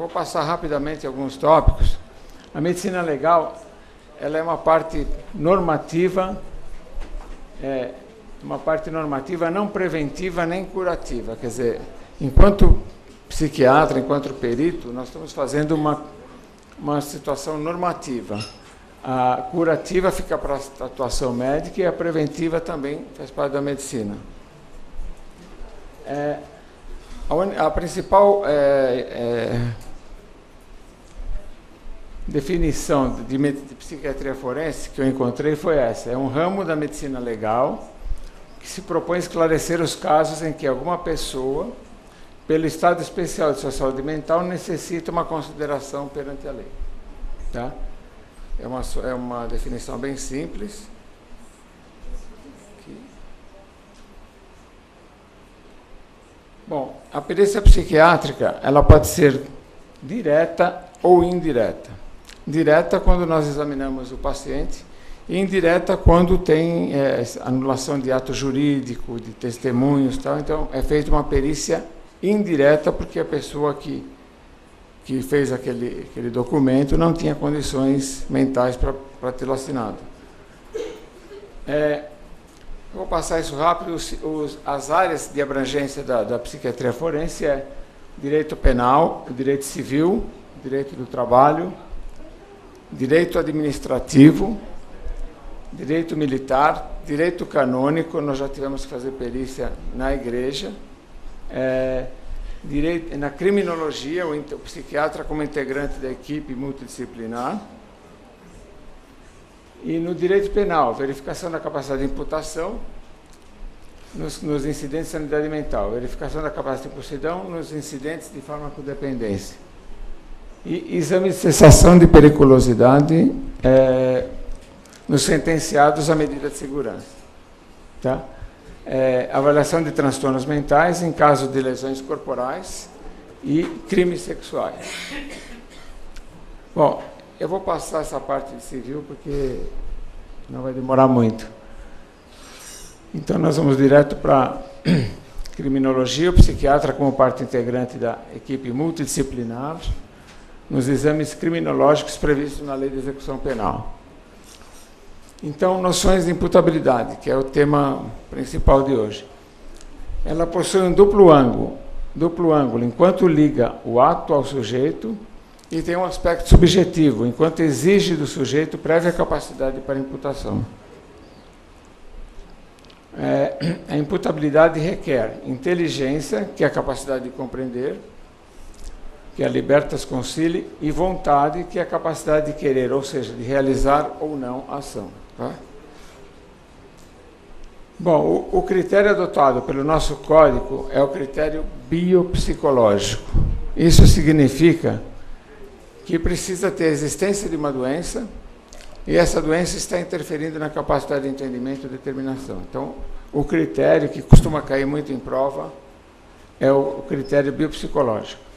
vou passar rapidamente alguns tópicos. A medicina legal, ela é uma parte normativa, não preventiva nem curativa. Quer dizer, enquanto psiquiatra, enquanto perito, nós estamos fazendo uma situação normativa. A curativa fica para a atuação médica e a preventiva também faz parte da medicina. A principal definição de psiquiatria forense que eu encontrei foi essa. É um ramo da medicina legal que se propõe a esclarecer os casos em que alguma pessoa, pelo estado especial de sua saúde mental, necessita uma consideração perante a lei. Tá? É uma definição bem simples. Aqui. Bom, a perícia psiquiátrica, ela pode ser direta ou indireta. Direta quando nós examinamos o paciente, e indireta quando tem anulação de ato jurídico, de testemunhos, tal. Então é feita uma perícia indireta porque a pessoa que fez aquele documento não tinha condições mentais para tê-lo assinado. Vou passar isso rápido. As áreas de abrangência da psiquiatria forense é direito penal, direito civil, direito do trabalho, direito administrativo, direito militar, direito canônico. Nós já tivemos que fazer perícia na igreja, direito, na criminologia, o psiquiatra como integrante da equipe multidisciplinar, e no direito penal, verificação da capacidade de imputação nos incidentes de sanidade mental, verificação da capacidade de impulsidão nos incidentes de farmacodependência, e exame de cessação de periculosidade nos sentenciados à medida de segurança. Tá? Avaliação de transtornos mentais em caso de lesões corporais e crimes sexuais. Bom, eu vou passar essa parte de civil porque não vai demorar muito. Então, nós vamos direto para criminologia, o psiquiatra como parte integrante da equipe multidisciplinar nos exames criminológicos previstos na Lei de Execução Penal. Então, noções de imputabilidade, que é o tema principal de hoje. Ela possui um duplo ângulo, enquanto liga o ato ao sujeito, e tem um aspecto subjetivo, enquanto exige do sujeito prévia capacidade para imputação. A imputabilidade requer inteligência, que é a capacidade de compreender, que é a libertas concili, e vontade, que é a capacidade de querer, ou seja, de realizar ou não a ação. Tá? Bom, o critério adotado pelo nosso código é o critério biopsicológico. Isso significa que precisa ter a existência de uma doença e essa doença está interferindo na capacidade de entendimento e determinação. Então, o critério que costuma cair muito em prova é o critério biopsicológico.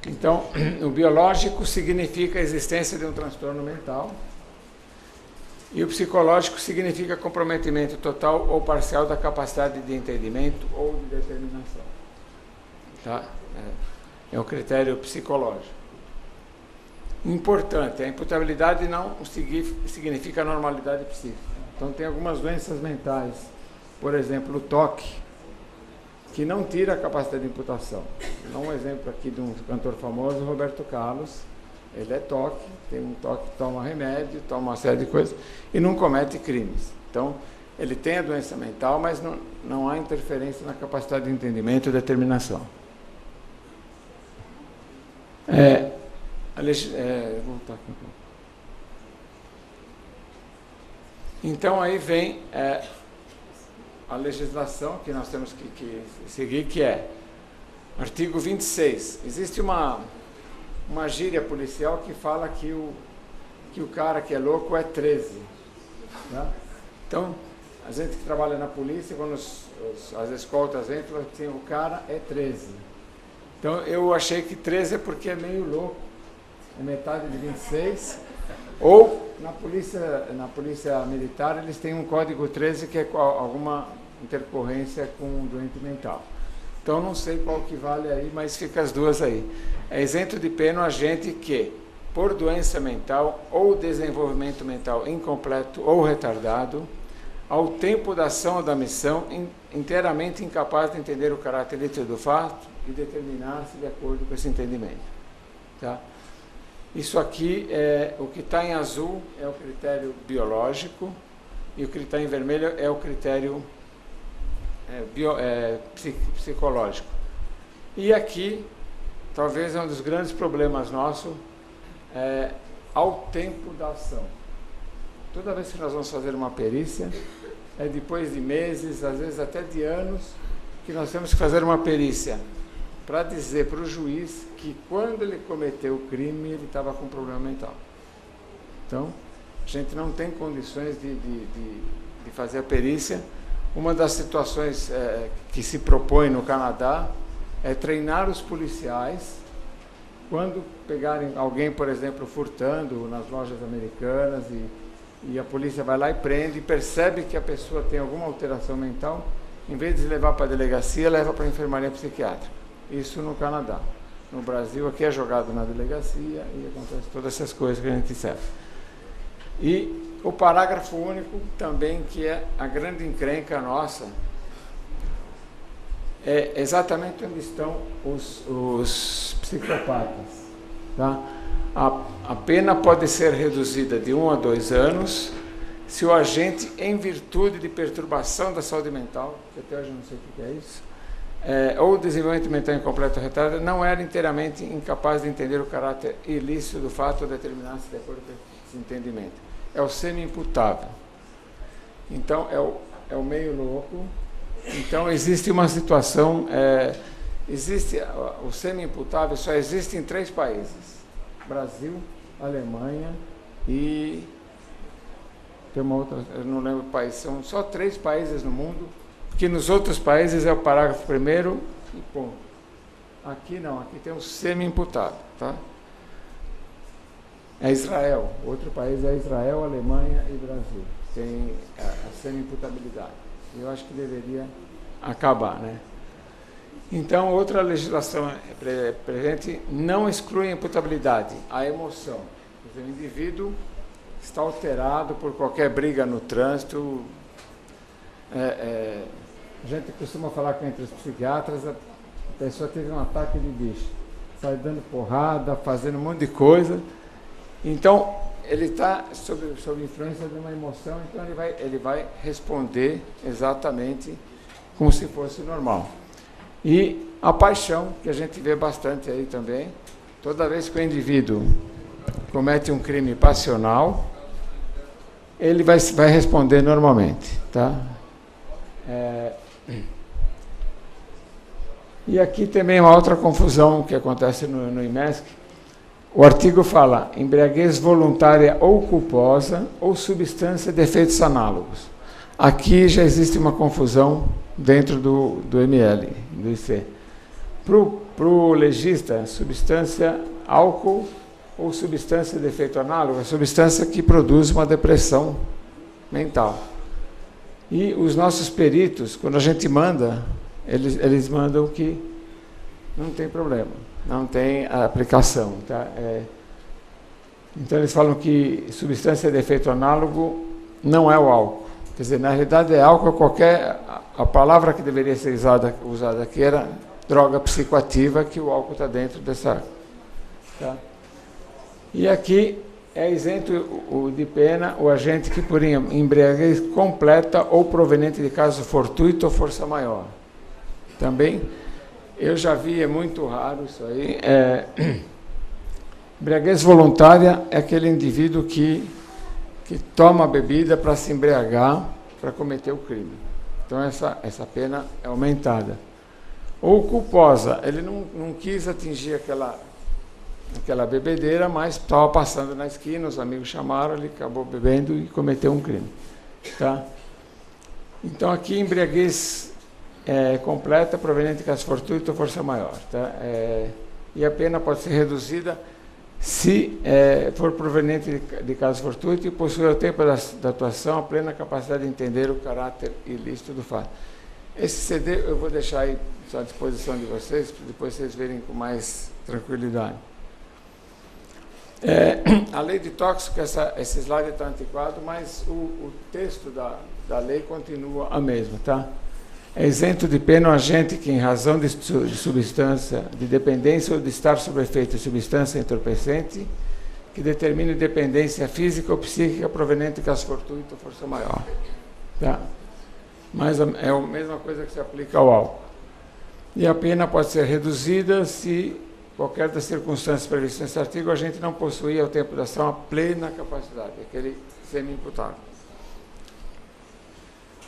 Então, o biológico significa a existência de um transtorno mental e o psicológico significa comprometimento total ou parcial da capacidade de entendimento ou de determinação. Tá? É o critério psicológico. Importante, a imputabilidade não significa normalidade psíquica. Então, tem algumas doenças mentais, por exemplo, o toque, que não tira a capacidade de imputação. Dá um exemplo aqui de um cantor famoso, Roberto Carlos. Ele é toque, tem um toque, toma remédio, toma uma série de coisas e não comete crimes. Então, ele tem a doença mental, mas não há interferência na capacidade de entendimento e determinação. Vou voltar aqui um pouco. Então, aí vem a legislação que nós temos que seguir, que é artigo 26. Existe uma gíria policial que fala que o cara que é louco é 13. Tá? Então, a gente que trabalha na polícia, quando as escoltas entram, assim, o cara é 13. Então, eu achei que 13 é porque é meio louco, é metade de 26, Ou na polícia militar eles têm um código 13 que é alguma intercorrência com um doente mental. Então não sei qual que vale aí, mas fica as duas aí. É isento de pena o agente que, por doença mental ou desenvolvimento mental incompleto ou retardado, ao tempo da ação ou da missão, inteiramente incapaz de entender o caráter lícito do fato e determinar-se de acordo com esse entendimento. Tá? Isso aqui, o que está em azul é o critério biológico e o que está em vermelho é o critério psicológico. E aqui, talvez é um dos grandes problemas nossos, ao tempo da ação. Toda vez que nós vamos fazer uma perícia, é depois de meses, às vezes até de anos, que nós temos que fazer uma perícia para dizer para o juiz que quando ele cometeu o crime, ele estava com problema mental. Então, a gente não tem condições de fazer a perícia. Uma das situações que se propõe no Canadá é treinar os policiais quando pegarem alguém, por exemplo, furtando nas lojas americanas e a polícia vai lá e prende e percebe que a pessoa tem alguma alteração mental, em vez de levar para a delegacia, leva para a enfermaria psiquiátrica. Isso no Canadá. No Brasil, aqui é jogado na delegacia e acontece todas essas coisas que a gente sabe. E o parágrafo único também, que é a grande encrenca nossa, é exatamente onde estão os psicopatas. Tá? A pena pode ser reduzida de 1 a 2 anos se o agente, em virtude de perturbação da saúde mental, que até hoje eu não sei o que é isso, ou desenvolvimento mental incompleto ou retardado, não era inteiramente incapaz de entender o caráter ilícito do fato ou determinar-se de acordo com esse entendimento. É o semi-imputável. Então, é o meio louco. Então, existe uma situação, o semi-imputável só existe em 3 países. Brasil, Alemanha e tem uma outra, eu não lembro o país, são só 3 países no mundo, porque nos outros países é o parágrafo primeiro e ponto. Aqui não, aqui tem o semi-imputado, tá? É Israel, outro país é Israel, Alemanha e Brasil, tem a semi-imputabilidade. Eu acho que deveria acabar, né? Então, outra legislação presente não exclui a imputabilidade, a emoção. Quer dizer, o indivíduo está alterado por qualquer briga no trânsito. A gente costuma falar que entre os psiquiatras, a pessoa teve um ataque de bicho, sai dando porrada, fazendo um monte de coisa. Então, ele está sob influência de uma emoção, então ele vai responder exatamente como se fosse normal. E a paixão, que a gente vê bastante aí também, toda vez que o indivíduo comete um crime passional, ele vai responder normalmente, tá? E aqui também uma outra confusão que acontece no IMESC. O artigo fala embriaguez voluntária ou culposa ou substância de efeitos análogos. Aqui já existe uma confusão dentro do ML, do IC. Para o legista, substância álcool ou substância de efeito análogo, é substância que produz uma depressão mental. E os nossos peritos, quando a gente manda, eles mandam que não tem problema, não tem aplicação. Tá? Então eles falam que substância de efeito análogo não é o álcool. Quer dizer, na realidade é álcool a palavra que deveria ser usada aqui era droga psicoativa, que o álcool está dentro dessa. Tá? E aqui é isento de pena o agente que por embriaguez completa ou proveniente de caso fortuito ou força maior. Também, eu já vi, é muito raro isso aí. Embriaguez voluntária é aquele indivíduo que toma a bebida para se embriagar, para cometer o crime. Então, essa pena é aumentada. Ou culposa, ele não quis atingir aquela bebedeira, mas estava passando na esquina, os amigos chamaram, ele acabou bebendo e cometeu um crime. Tá? Então, aqui, embriaguez completa, proveniente de caso fortuito ou força maior. Tá? E a pena pode ser reduzida se for proveniente de caso fortuito e possui ao tempo da atuação a plena capacidade de entender o caráter ilícito do fato. Esse CD eu vou deixar aí à disposição de vocês, para depois vocês verem com mais tranquilidade. A lei de tóxico, esse slide está antiquado, mas o texto da lei continua a mesma, tá? É isento de pena o agente que, em razão de substância, de dependência ou de estar sob efeito de substância entorpecente, que determine dependência física ou psíquica proveniente de caso fortuito ou força maior. Tá? Mas é a mesma coisa que se aplica ao álcool. E a pena pode ser reduzida se qualquer das circunstâncias previstas nesse artigo a gente não possuir ao tempo da ação a plena capacidade, aquele semi-imputável.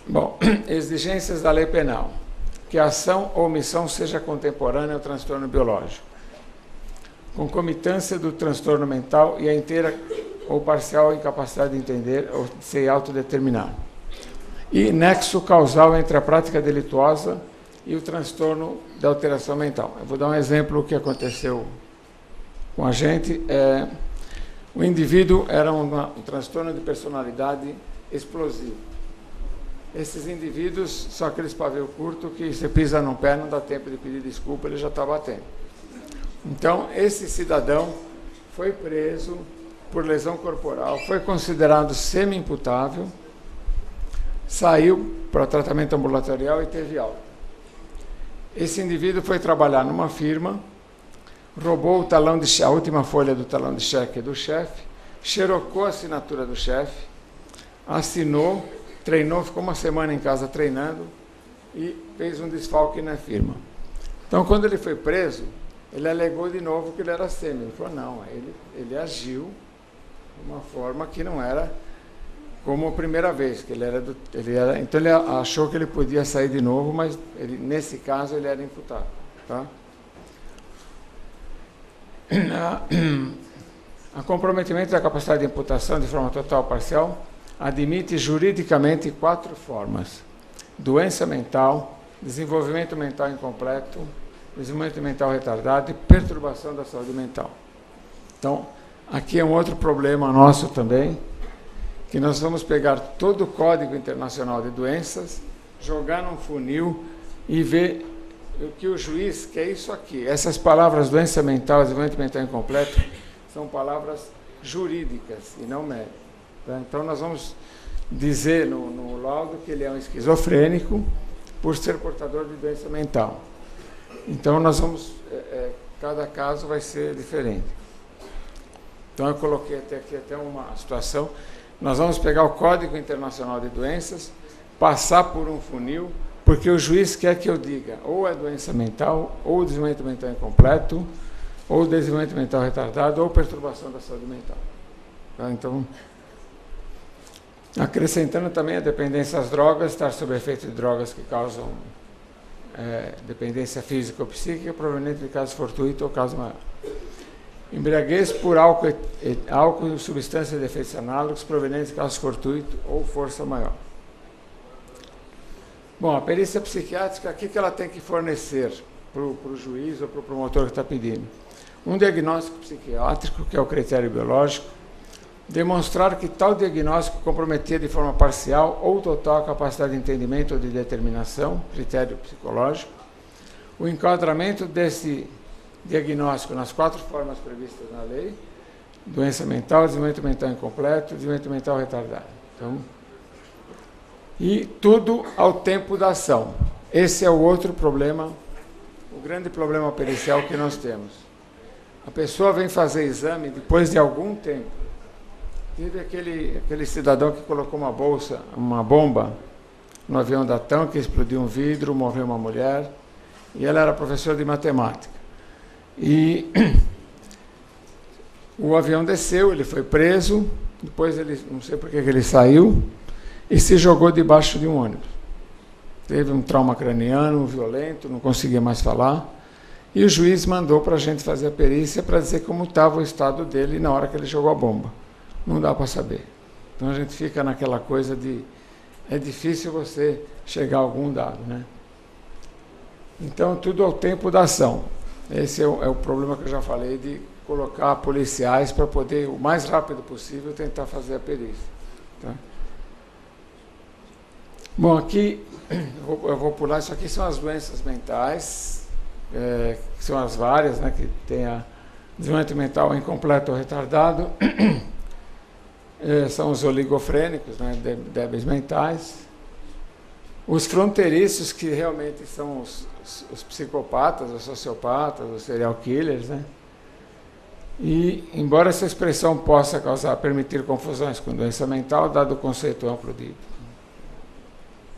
Bom, exigências da lei penal. Que a ação ou omissão seja contemporânea ao transtorno biológico. Concomitância do transtorno mental e a inteira ou parcial incapacidade de entender ou de se autodeterminar. E nexo causal entre a prática delituosa e o transtorno da alteração mental. Eu vou dar um exemplo que aconteceu com a gente. O indivíduo era um transtorno de personalidade explosivo. Esses indivíduos são aqueles pavio curto que você pisa num pé, não dá tempo de pedir desculpa, ele já está batendo. Então, esse cidadão foi preso por lesão corporal, foi considerado semi-imputável, saiu para tratamento ambulatorial e teve alta. Esse indivíduo foi trabalhar numa firma, roubou a última folha do talão de cheque do chefe, xerocou a assinatura do chefe, assinou, treinou, ficou uma semana em casa treinando e fez um desfalque na firma. Então, quando ele foi preso, ele alegou de novo que ele era sêmio. Ele falou, não, ele agiu de uma forma que não era como a primeira vez, que então ele achou que ele podia sair de novo, mas nesse caso ele era imputado. Tá? A comprometimento da capacidade de imputação de forma total ou parcial admite juridicamente 4 formas: doença mental, desenvolvimento mental incompleto, desenvolvimento mental retardado e perturbação da saúde mental. Então, aqui é um outro problema nosso também, que nós vamos pegar todo o Código Internacional de Doenças, jogar num funil e ver o que o juiz quer isso aqui. Essas palavras, doença mental, desenvolvimento mental incompleto, são palavras jurídicas e não médicas. Tá? Então, nós vamos dizer no laudo que ele é um esquizofrênico por ser portador de doença mental. Então, nós vamos... cada caso vai ser diferente. Então, eu coloquei aqui até uma situação. Nós vamos pegar o Código Internacional de Doenças, passar por um funil, porque o juiz quer que eu diga ou é doença mental, ou desenvolvimento mental incompleto, ou desenvolvimento mental retardado, ou perturbação da saúde mental. Tá? Então, acrescentando também a dependência às drogas, estar sob efeito de drogas que causam dependência física ou psíquica, proveniente de caso fortuito ou caso maior. Embriaguez por álcool e substâncias de efeitos análogos provenientes de caso fortuito ou força maior. Bom, a perícia psiquiátrica, o que ela tem que fornecer para o juiz ou para o promotor que está pedindo? Um diagnóstico psiquiátrico, que é o critério biológico, demonstrar que tal diagnóstico comprometia de forma parcial ou total a capacidade de entendimento ou de determinação, critério psicológico, o enquadramento desse diagnóstico nas 4 formas previstas na lei: doença mental, desenvolvimento mental incompleto, desenvolvimento mental retardado. Então, e tudo ao tempo da ação. Esse é o outro problema, o grande problema pericial que nós temos. A pessoa vem fazer exame depois de algum tempo. Teve aquele cidadão que colocou uma bomba no avião da TAM, que explodiu um vidro, morreu uma mulher, e ela era professora de matemática. E o avião desceu, ele foi preso, depois ele, não sei por que ele saiu, e se jogou debaixo de um ônibus. Teve um trauma craniano violento, não conseguia mais falar, e o juiz mandou para a gente fazer a perícia para dizer como estava o estado dele na hora que ele jogou a bomba. Não dá para saber. Então a gente fica naquela coisa de... é difícil você chegar a algum dado, né? Então, tudo ao tempo da ação. Esse é o problema que eu já falei de colocar policiais para poder, o mais rápido possível, tentar fazer a perícia. Tá? Bom, aqui, eu vou pular, isso aqui são as doenças mentais, que são as várias, né, que tem a desenvolvimento mental incompleto ou retardado, são os oligofrênicos, né, débeis mentais, os fronteiriços, que realmente são os psicopatas, os sociopatas, os serial killers, né? E, embora essa expressão possa permitir confusões com doença mental, dado o conceito amplo de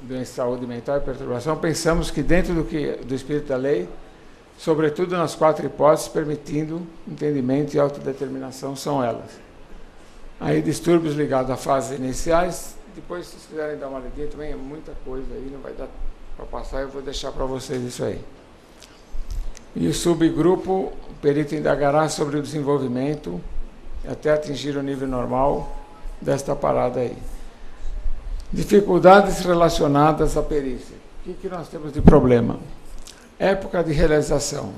doença de saúde mental e perturbação, pensamos que dentro do espírito da lei, sobretudo nas 4 hipóteses, permitindo entendimento e autodeterminação, são elas. Aí, distúrbios ligados a fases iniciais, depois, se vocês quiserem dar uma lidinha, também é muita coisa aí, não vai dar para passar, eu vou deixar para vocês isso aí. E o subgrupo, o perito indagará sobre o desenvolvimento até atingir o nível normal desta parada aí. Dificuldades relacionadas à perícia. O que nós temos de problema? Época de realização.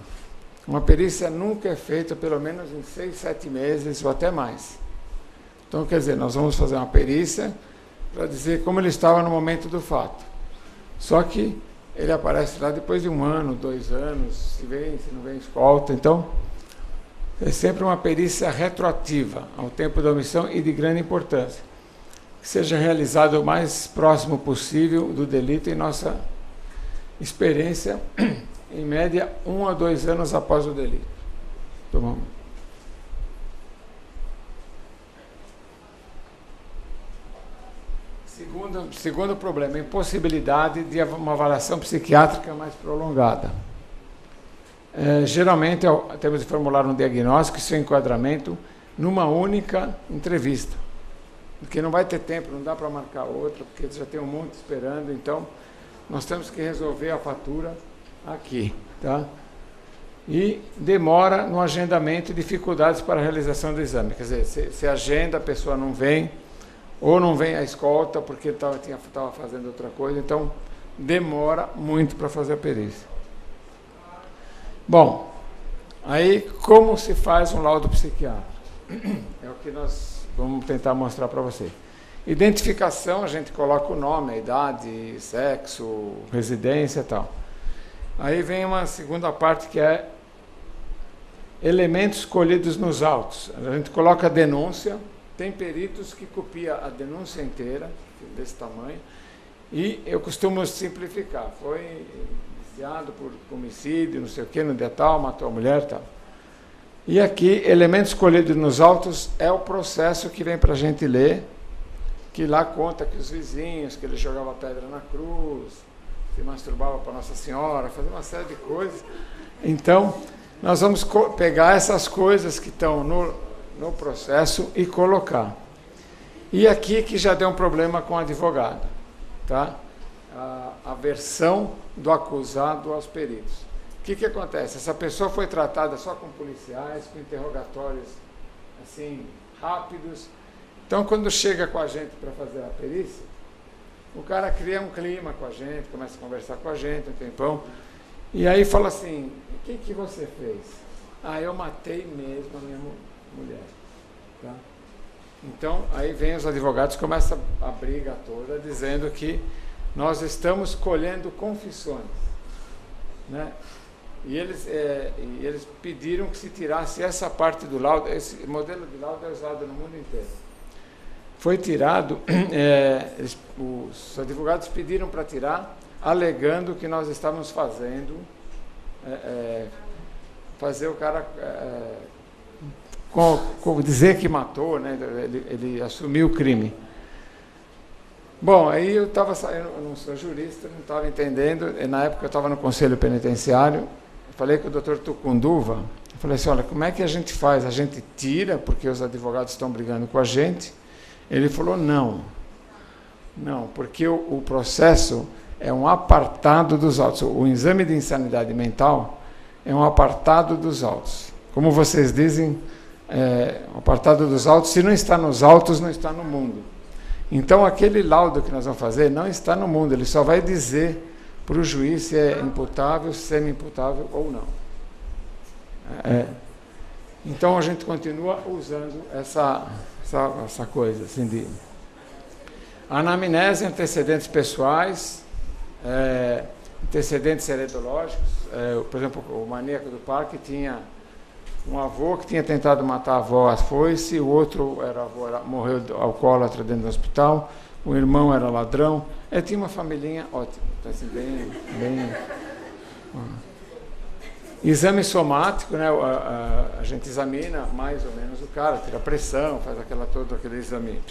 Uma perícia nunca é feita pelo menos em 6, 7 meses ou até mais. Então, quer dizer, nós vamos fazer uma perícia para dizer como ele estava no momento do fato. Só que ele aparece lá depois de 1 ano, 2 anos, se vem, se não vem, escolta. Então, é sempre uma perícia retroativa ao tempo da omissão e de grande importância. Que seja realizado o mais próximo possível do delito em nossa experiência, em média 1 a 2 anos após o delito. Então, Segundo problema, impossibilidade de uma avaliação psiquiátrica mais prolongada. Geralmente, temos de formular um diagnóstico e seu enquadramento numa única entrevista, porque não vai ter tempo, não dá para marcar outra, porque já tem um monte esperando, então nós temos que resolver a fatura aqui, tá? E demora no agendamento e dificuldades para a realização do exame, quer dizer, se agenda, a pessoa não vem, ou não vem a escolta porque estava fazendo outra coisa, então demora muito para fazer a perícia. Bom, aí como se faz um laudo psiquiátrico? É o que nós vamos tentar mostrar para você. Identificação, a gente coloca o nome, a idade, sexo, residência e tal. Aí vem uma segunda parte que é elementos colhidos nos autos. A gente coloca a denúncia. Tem peritos que copiam a denúncia inteira, desse tamanho, e eu costumo simplificar. Foi indiciado por homicídio, não sei o quê, no dia tal, matou a mulher e tal. E aqui, elementos colhidos nos autos é o processo que vem para a gente ler, que lá conta que os vizinhos, que ele jogava pedra na cruz, se masturbava para Nossa Senhora, fazia uma série de coisas. Então, nós vamos pegar essas coisas que estão no processo e colocar. E aqui que já deu um problema com o advogado, tá? A versão do acusado aos peritos. O que acontece? Essa pessoa foi tratada só com policiais, com interrogatórios assim, rápidos. Então, quando chega com a gente para fazer a perícia, o cara cria um clima com a gente, começa a conversar com a gente um tempão, e aí fala assim, o que você fez? Eu matei mesmo a minha mulher. Tá? Então, aí vem os advogados, começa a briga toda, dizendo que nós estamos colhendo confissões, né? E eles pediram que se tirasse essa parte do laudo. Esse modelo de laudo é usado no mundo inteiro. Foi tirado, os advogados pediram para tirar, alegando que nós estávamos fazendo, fazer o cara dizer que matou, né? Ele assumiu o crime. Bom, aí eu não sou jurista, não estava entendendo, e na época eu estava no Conselho Penitenciário, falei com o doutor Tucunduva, falei assim, olha, como é que a gente faz? A gente tira, porque os advogados estão brigando com a gente? Ele falou, não, porque o processo é um apartado dos autos, o exame de insanidade mental é um apartado dos autos. Como vocês dizem, um apartado dos autos, se não está nos autos, não está no mundo. Então, aquele laudo que nós vamos fazer não está no mundo, ele só vai dizer para o juiz se é imputável, semi-imputável ou não. Então a gente continua usando essa coisa assim de anamnese, antecedentes pessoais, antecedentes heredológicos. Por exemplo, o maníaco do parque tinha um avô que tinha tentado matar a avó à foice, o outro morreu alcoólatra dentro do hospital, o irmão era ladrão. Ele tinha uma familhinha ótima, então, assim, bem. Exame somático, né? A gente examina mais ou menos o cara, tira pressão, faz todo aquele exame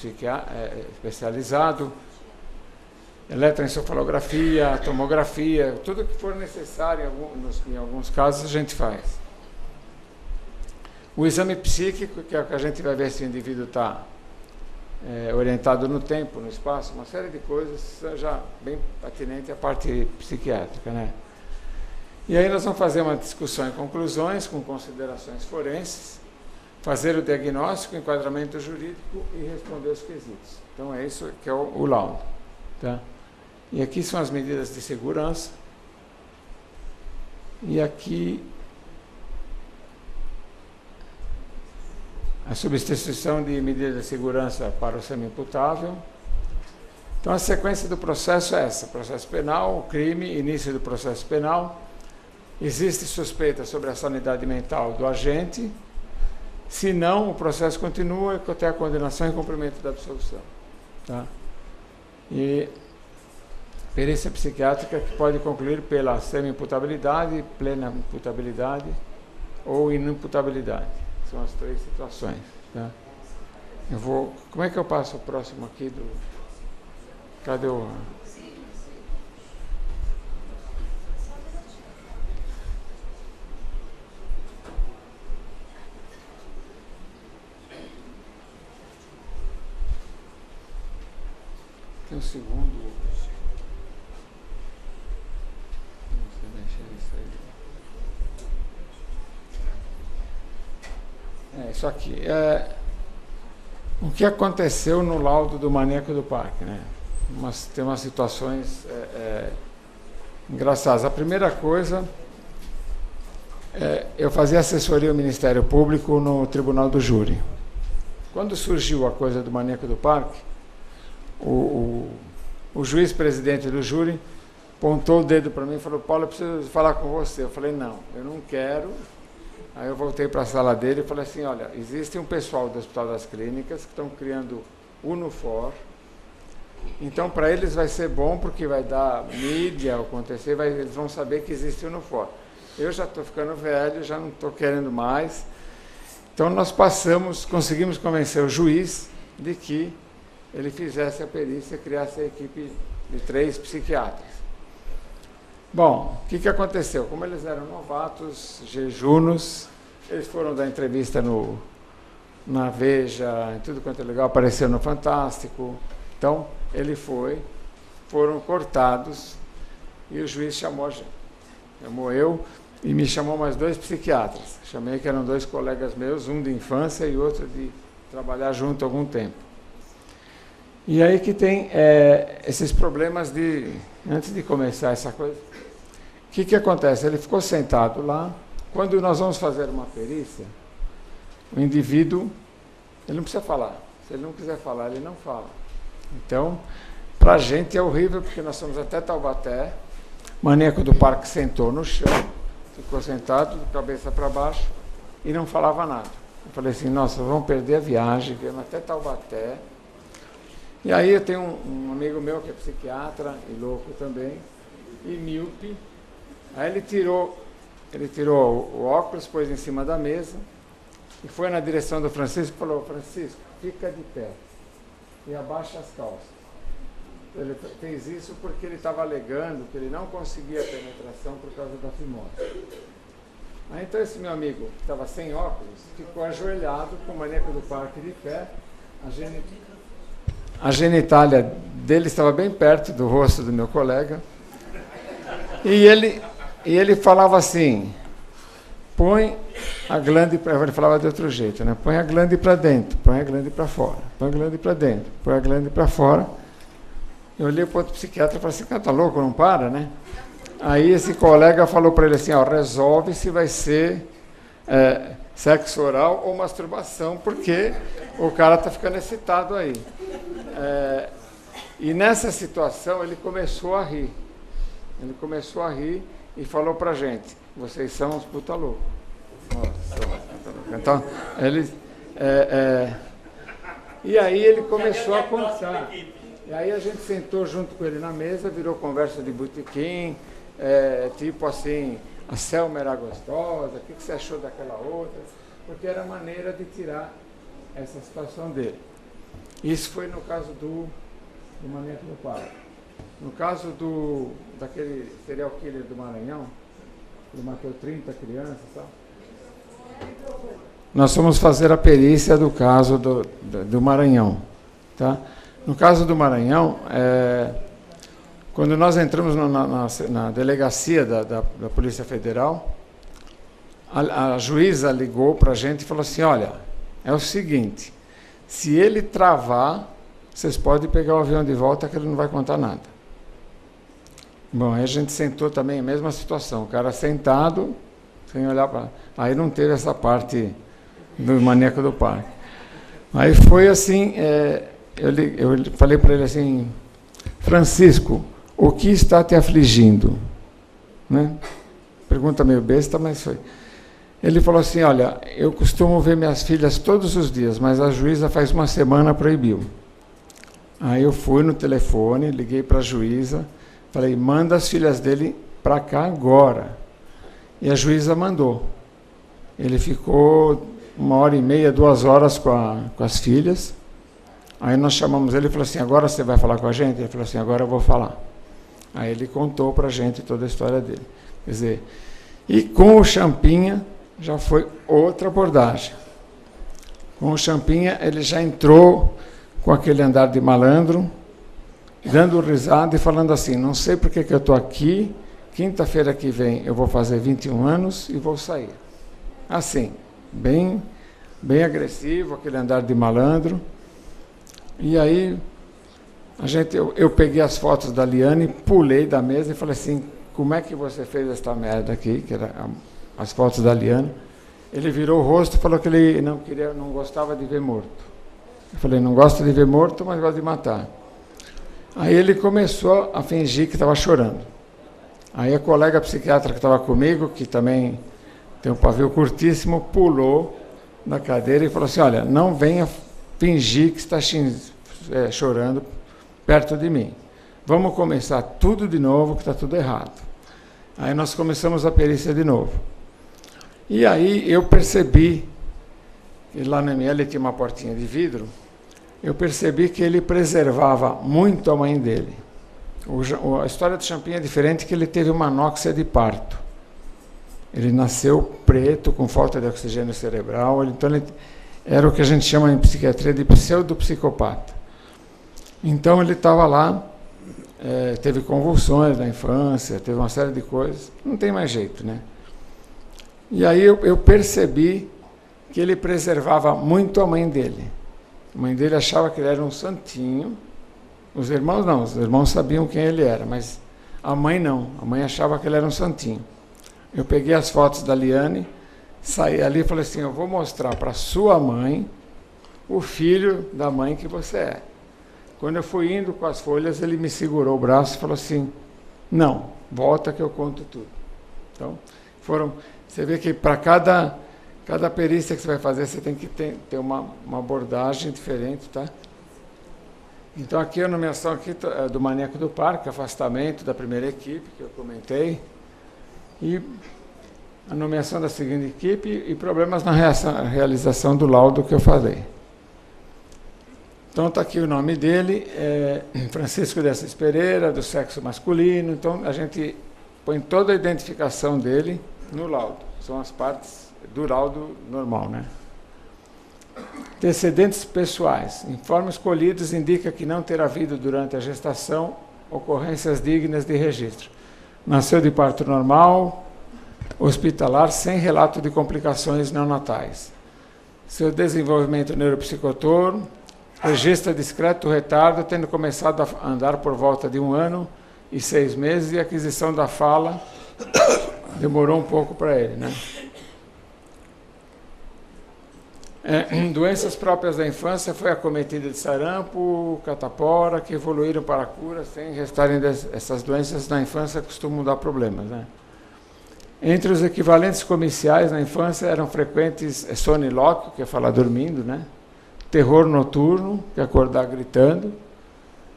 especializado, eletroencefalografia, tomografia, tudo que for necessário, em alguns casos a gente faz. O exame psíquico, que é o que a gente vai ver se o indivíduo está orientado no tempo, no espaço, uma série de coisas já bem pertinente à parte psiquiátrica, né? E aí nós vamos fazer uma discussão e conclusões com considerações forenses, fazer o diagnóstico, enquadramento jurídico e responder os quesitos. Então é isso que é o laudo. Tá? E aqui são as medidas de segurança. E aqui a substituição de medidas de segurança para o semi-imputável. Então a sequência do processo é essa: processo penal, crime, início do processo penal. Existe suspeita sobre a sanidade mental do agente, se não, o processo continua até a condenação e cumprimento da absolução. Tá? E perícia psiquiátrica que pode concluir pela semi-imputabilidade, plena imputabilidade ou inimputabilidade. São as três situações. Tá? Como é que eu passo o próximo aqui? Cadê o... Tem um segundo. Isso aqui. O que aconteceu no laudo do maníaco do parque, né? Tem umas situações engraçadas. A primeira coisa, eu fazia assessoria ao Ministério Público no Tribunal do Júri. Quando surgiu a coisa do maníaco do parque, o juiz presidente do júri apontou o dedo para mim e falou: Paulo, eu preciso falar com você. Eu falei: não, eu não quero. Aí eu voltei para a sala dele e falei assim: olha, existe um pessoal do Hospital das Clínicas que estão criando UNOFOR, então para eles vai ser bom porque vai dar mídia, acontecer, eles vão saber que existe UNOFOR. Eu já estou ficando velho, já não estou querendo mais. Então nós conseguimos convencer o juiz de que ele fizesse a perícia, criasse a equipe de 3 psiquiatras. Bom, o que aconteceu? Como eles eram novatos, jejunos, eles foram dar entrevista na Veja, em tudo quanto é legal, apareceu no Fantástico. Então, foram cortados e o juiz chamou eu e me chamou mais 2 psiquiatras. Chamei que eram 2 colegas meus, um de infância e outro de trabalhar junto há algum tempo. E aí que tem esses problemas antes de começar essa coisa, o que acontece? Ele ficou sentado lá. Quando nós vamos fazer uma perícia, o indivíduo, ele não precisa falar. Se ele não quiser falar, ele não fala. Então, para a gente é horrível, porque nós fomos até Taubaté, o maníaco do parque sentou no chão, ficou sentado, de cabeça para baixo, e não falava nada. Eu falei assim: nossa, vamos perder a viagem, viemos até Taubaté. E aí eu tenho um amigo meu que é psiquiatra e louco também, e míope. Aí ele tirou o óculos, pôs em cima da mesa e foi na direção do Francisco e falou: Francisco, fica de pé e abaixa as calças. Ele fez isso porque ele estava alegando que ele não conseguia a penetração por causa da fimose. Aí então esse meu amigo, que estava sem óculos, ficou ajoelhado com o maníaco do parque de pé, a genitália dele estava bem perto do rosto do meu colega. E ele falava assim: põe a glande para... Ele falava de outro jeito, né? Põe a glande para dentro, põe a glande para fora, põe a glande para dentro, põe a glande para fora. Eu olhei para o outro psiquiatra e falei assim: cara, tá louco, não para, né? Aí esse colega falou para ele assim: ó, resolve se vai ser sexo oral ou masturbação, porque o cara está ficando excitado aí. E nessa situação ele começou a rir. Ele começou a rir e falou pra gente: vocês são uns puta loucos. Então, ele... E aí ele começou a contar. E aí a gente sentou junto com ele na mesa, virou conversa de botequim, tipo assim, a Selma era gostosa, o que você achou daquela outra? Porque era a maneira de tirar essa situação dele. Isso foi no caso do Maníaco do Parque. No caso daquele serial killer do Maranhão, que matou 30 crianças e tal, nós fomos fazer a perícia do caso do Maranhão. Tá? No caso do Maranhão, quando nós entramos na delegacia da Polícia Federal, a juíza ligou para a gente e falou assim: olha, é o seguinte, se ele travar, vocês podem pegar o avião de volta que ele não vai contar nada. Bom, aí a gente sentou também, a mesma situação, o cara sentado, sem olhar para... Aí não teve essa parte do Maníaco do Parque. Aí foi assim, eu falei para ele assim: Francisco, o que está te afligindo? Né? Pergunta meio besta, mas foi. Ele falou assim: olha, eu costumo ver minhas filhas todos os dias, mas a juíza faz uma semana proibiu. Aí eu fui no telefone, liguei para a juíza, falei: manda as filhas dele para cá agora. E a juíza mandou. Ele ficou 1h30, 2 horas com as filhas. Aí nós chamamos ele e falou assim: agora você vai falar com a gente? Ele falou assim: agora eu vou falar. Aí ele contou para a gente toda a história dele. Quer dizer, e com o Champinha já foi outra abordagem. Com o Champinha ele já entrou com aquele andar de malandro, dando risada e falando assim: não sei porque que eu estou aqui, quinta-feira que vem eu vou fazer 21 anos e vou sair. Assim, bem agressivo, aquele andar de malandro. E aí eu peguei as fotos da Liane, pulei da mesa e falei assim: como é que você fez esta merda aqui, que era as fotos da Liane? Ele virou o rosto e falou que ele não gostava de ver morto. Eu falei: não gosto de ver morto, mas gosto de matar. Aí ele começou a fingir que estava chorando. Aí a colega psiquiatra que estava comigo, que também tem um pavio curtíssimo, pulou na cadeira e falou assim: olha, não venha fingir que está chorando perto de mim. Vamos começar tudo de novo, que está tudo errado. Aí nós começamos a perícia de novo. E aí eu percebi, que lá no ML tinha uma portinha de vidro, eu percebi que ele preservava muito a mãe dele. A história do Champinha é diferente, que ele teve uma anóxia de parto. Ele nasceu preto, com falta de oxigênio cerebral, então ele era o que a gente chama em psiquiatria de pseudopsicopata. Então ele estava lá, teve convulsões na infância, teve uma série de coisas, não tem mais jeito, né? E aí eu percebi que ele preservava muito a mãe dele. A mãe dele achava que ele era um santinho. Os irmãos não, os irmãos sabiam quem ele era, mas a mãe não, a mãe achava que ele era um santinho. Eu peguei as fotos da Liane, saí ali e falei assim: eu vou mostrar para sua mãe o filho da mãe que você é. Quando eu fui indo com as folhas, ele me segurou o braço e falou assim: não, volta que eu conto tudo. Então, você vê que para cada perícia que você vai fazer, você tem que ter uma abordagem diferente, tá? Então aqui a nomeação do Maníaco do Parque, afastamento da primeira equipe, que eu comentei, e a nomeação da segunda equipe e problemas na realização do laudo que eu falei. Então está aqui o nome dele, Francisco de Assis Pereira, do sexo masculino. Então a gente põe toda a identificação dele no laudo. São as partes do laudo normal, né? Antecedentes pessoais. Informes colhidos indica que não terá havido durante a gestação ocorrências dignas de registro. Nasceu de parto normal, hospitalar, sem relato de complicações neonatais. Seu desenvolvimento neuropsicotor registra discreto retardo, tendo começado a andar por volta de 1 ano e 6 meses, e a aquisição da fala demorou um pouco para ele, né? Doenças próprias da infância foi acometida de sarampo, catapora, que evoluíram para a cura sem restarem essas doenças na infância costumam dar problemas, né? Entre os equivalentes comiciais na infância eram frequentes sonilóquio, que é falar dormindo, né? Terror noturno, que é acordar gritando,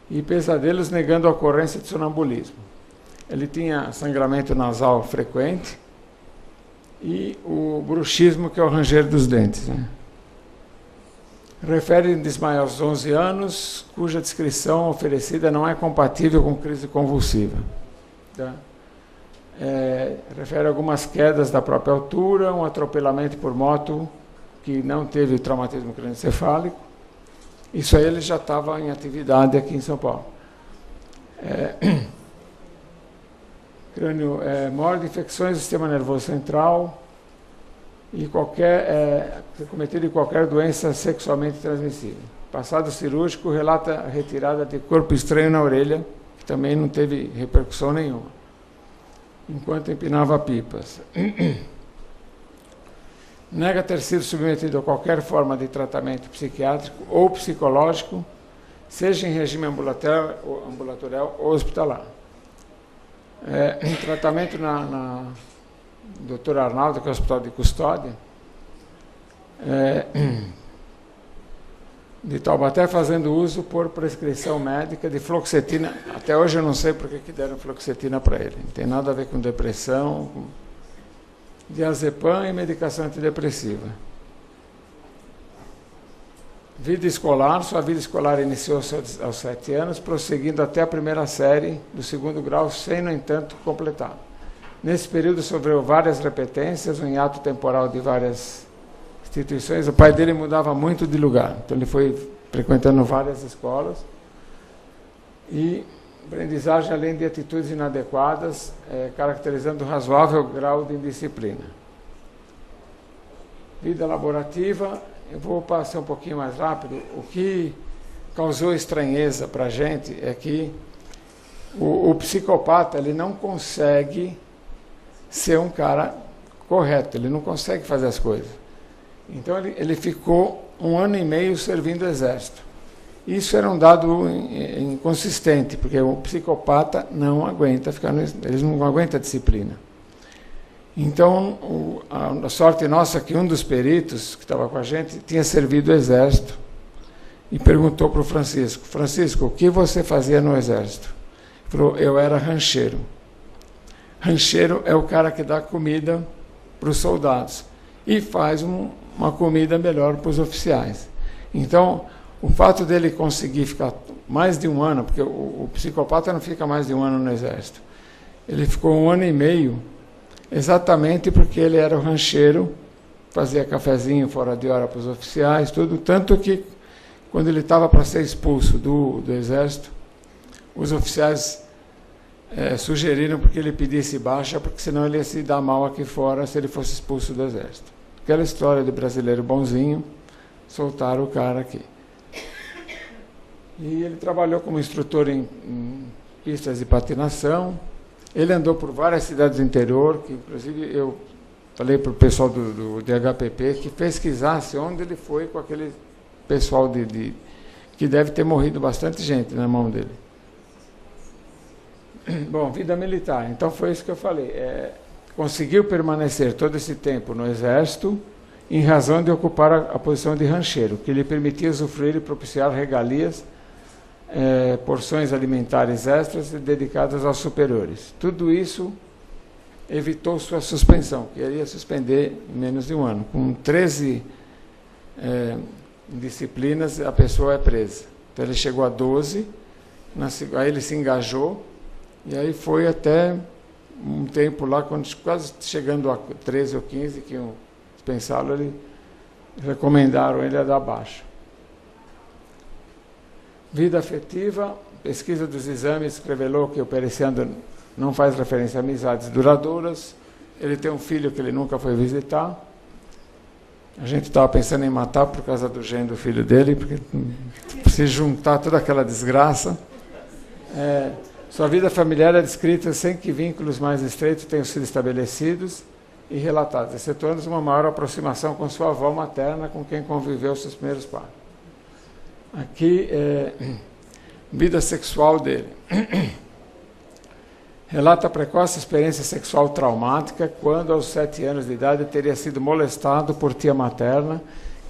e pesadelos negando a ocorrência de sonambulismo. Ele tinha sangramento nasal frequente e o bruxismo, que é o ranger dos dentes, né? Refere desmaio aos 11 anos, cuja descrição oferecida não é compatível com crise convulsiva. Tá? Refere algumas quedas da própria altura, um atropelamento por moto que não teve traumatismo crânioencefálico. Isso aí ele já estava em atividade aqui em São Paulo. Crânio morde, infecções do sistema nervoso central e cometido de qualquer doença sexualmente transmissível. Passado cirúrgico, relata a retirada de corpo estranho na orelha, que também não teve repercussão nenhuma, enquanto empinava pipas. Nega ter sido submetido a qualquer forma de tratamento psiquiátrico ou psicológico, seja em regime ambulatorial ou hospitalar. Em tratamento na Dr. Arnaldo, que é o Hospital de Custódia, de Taubaté, fazendo uso por prescrição médica de fluoxetina. Até hoje eu não sei por que deram fluoxetina para ele. Não tem nada a ver com depressão, diazepam e medicação antidepressiva. Vida escolar. Sua vida escolar iniciou-se aos 7 anos, prosseguindo até a primeira série do 2º grau, sem, no entanto, completar. Nesse período sofreu várias repetências, um hiato temporal de várias instituições. O pai dele mudava muito de lugar, então ele foi frequentando várias escolas. E aprendizagem além de atitudes inadequadas, caracterizando razoável grau de indisciplina. Vida laborativa. Eu vou passar um pouquinho mais rápido. O que causou estranheza para a gente é que o psicopata ele não consegue ser um cara correto, ele não consegue fazer as coisas. Então ele ficou 1 ano e meio servindo o exército. Isso era um dado inconsistente, porque o psicopata não aguenta eles não aguentam a disciplina. Então, a sorte nossa é que um dos peritos que estava com a gente tinha servido o exército e perguntou para o Francisco: Francisco, o que você fazia no exército? Ele falou: eu era rancheiro. Rancheiro é o cara que dá comida para os soldados e faz uma comida melhor para os oficiais. Então, o fato dele conseguir ficar mais de 1 ano, porque o psicopata não fica mais de 1 ano no exército, ele ficou 1 ano e meio, exatamente porque ele era o rancheiro, fazia cafezinho fora de hora para os oficiais, tudo, tanto que quando ele estava para ser expulso do exército, os oficiais sugeriram porque ele pedisse baixa, porque senão ele ia se dar mal aqui fora se ele fosse expulso do exército. Aquela história de brasileiro bonzinho, soltaram o cara aqui. E ele trabalhou como instrutor em pistas de patinação. Ele andou por várias cidades do interior, que inclusive eu falei para o pessoal do DHPP que pesquisasse onde ele foi com aquele pessoal que deve ter morrido bastante gente na mão dele. Bom, vida militar. Então foi isso que eu falei. Conseguiu permanecer todo esse tempo no exército em razão de ocupar a posição de rancheiro, que lhe permitia usufruir e propiciar regalias, porções alimentares extras dedicadas aos superiores. Tudo isso evitou sua suspensão, que iria suspender em menos de 1 ano. Com 13 disciplinas, a pessoa é presa. Então ele chegou a 12, aí ele se engajou, e aí foi até um tempo lá, quando quase chegando a 13 ou 15, que iam dispensá-lo, recomendaram ele a dar baixa. Vida afetiva. Pesquisa dos exames revelou que o periciano não faz referência a amizades duradouras. Ele tem um filho que ele nunca foi visitar. A gente estava pensando em matar por causa do gene do filho dele, porque se juntar toda aquela desgraça. Sua vida familiar é descrita sem que vínculos mais estreitos tenham sido estabelecidos. e relatadas, excetuando uma maior aproximação com sua avó materna, com quem conviveu seus primeiros passos. Aqui é vida sexual dele. Relata a precoce experiência sexual traumática, quando aos 7 anos de idade teria sido molestado por tia materna,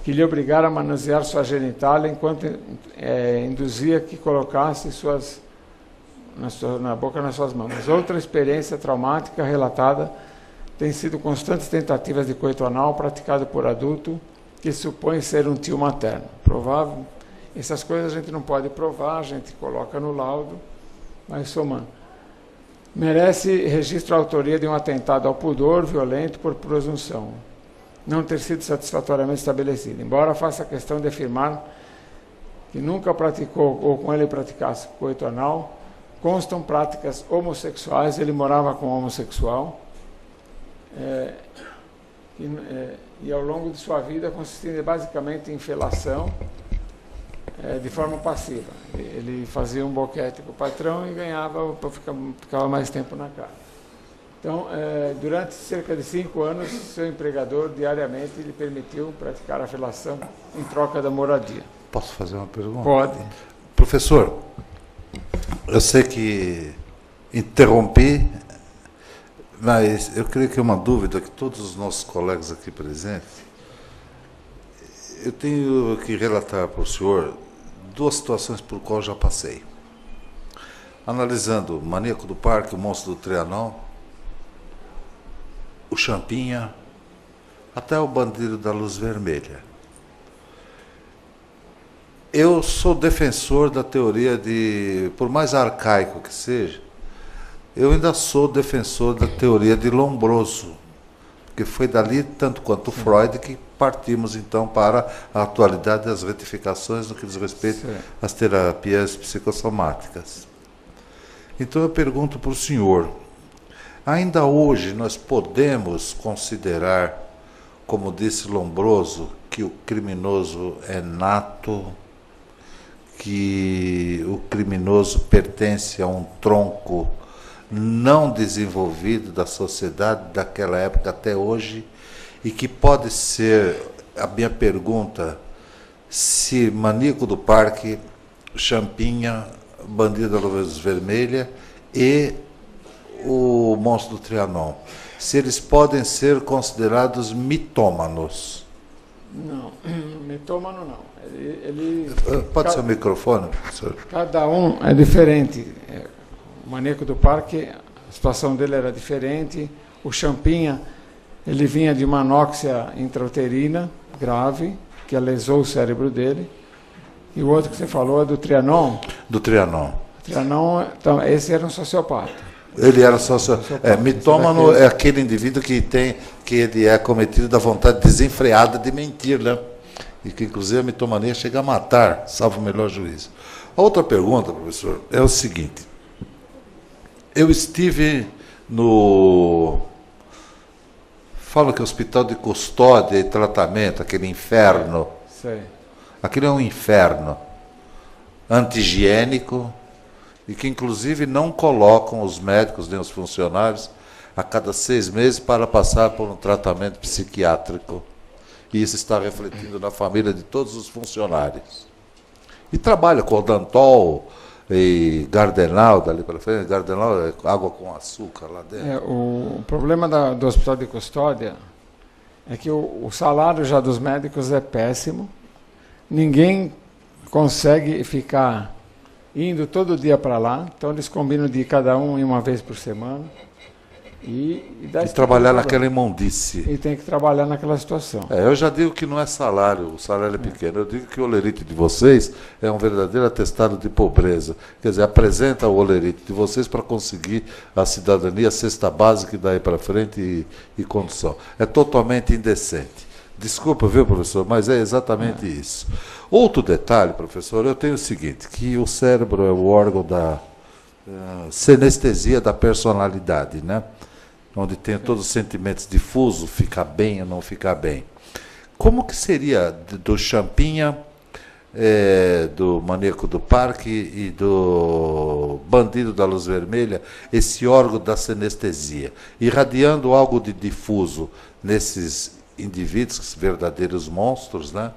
que lhe obrigara a manusear sua genitália enquanto induzia que colocasse na boca nas suas mãos. Outra experiência traumática relatada tem sido constantes tentativas de coito anal praticado por adulto que supõe ser um tio materno. Provável. Essas coisas a gente não pode provar, a gente coloca no laudo, mas somando. Merece registro a autoria de um atentado ao pudor violento por presunção, não ter sido satisfatoriamente estabelecido, embora faça questão de afirmar que nunca praticou ou com ele praticasse coito anal. Constam práticas homossexuais, ele morava com um homossexual, e ao longo de sua vida consistia basicamente em felação, de forma passiva. Ele fazia um boquete com o patrão e ganhava, ficava mais tempo na casa. Então, durante cerca de 5 anos, seu empregador diariamente lhe permitiu praticar a felação em troca da moradia. Posso fazer uma pergunta? Pode. Professor, eu sei que interrompi, mas eu creio que é uma dúvida que todos os nossos colegas aqui presentes, eu tenho que relatar para o senhor 2 situações por qual já passei. Analisando o Maníaco do Parque, o Monstro do Trianon, o Champinha, até o Bandido da Luz Vermelha. Eu sou defensor da teoria de, por mais arcaico que seja, eu ainda sou defensor da teoria de Lombroso, porque foi dali, tanto quanto Freud, que partimos então para a atualidade das retificações no que diz respeito às terapias psicossomáticas. Então eu pergunto para o senhor, ainda hoje nós podemos considerar, como disse Lombroso, que o criminoso é nato, que o criminoso pertence a um tronco não desenvolvido da sociedade daquela época até hoje, e que pode ser, a minha pergunta, se Maníaco do Parque, Champinha, Bandido da Luz Vermelha e o Monstro do Trianon, se eles podem ser considerados mitômanos? Não, mitômano não. Pode ser o microfone, professor? Cada um é diferente. O Maníaco do Parque, a situação dele era diferente. O Champinha, ele vinha de uma anóxia intrauterina grave, que lesou o cérebro dele. E o outro que você falou é do Trianon? Do Trianon. Trianon, então, esse era um sociopata. Ele era sociopata. Mitômano é aquele indivíduo que ele é cometido da vontade desenfreada de mentir, né? E que, inclusive, a mitomania chega a matar, salvo o melhor juízo. A outra pergunta, professor, é o seguinte. Eu estive no... Fala que hospital de custódia e tratamento, aquele inferno. Sei. Aquilo é um inferno anti-higiênico e que, inclusive, não colocam os médicos nem os funcionários a cada 6 meses para passar por um tratamento psiquiátrico. E isso está refletindo na família de todos os funcionários. E trabalha com Odantol e Gardenal, dali para frente. Gardenal é água com açúcar lá dentro. O problema do hospital de custódia é que o salário já dos médicos é péssimo. Ninguém consegue ficar indo todo dia para lá. Então eles combinam de ir cada um uma vez por semana. E trabalhar naquela imundície. E tem que trabalhar naquela situação. Eu já digo que não é salário, o salário é pequeno. Eu digo que o olerite de vocês é um verdadeiro atestado de pobreza. Quer dizer, apresenta o olerite de vocês para conseguir a cidadania, a cesta básica e daí para frente e condução. É totalmente indecente. Desculpa, viu, professor, mas é exatamente isso. Outro detalhe, professor, eu tenho o seguinte, que o cérebro é o órgão da sinestesia da personalidade, né? Onde tem todos os sentimentos difusos, ficar bem ou não ficar bem. Como que seria do Champinha, do Maníaco do Parque e do no Bandido da Luz Vermelha, esse órgão da sinestesia, irradiando algo de difuso nesses indivíduos, verdadeiros monstros, né?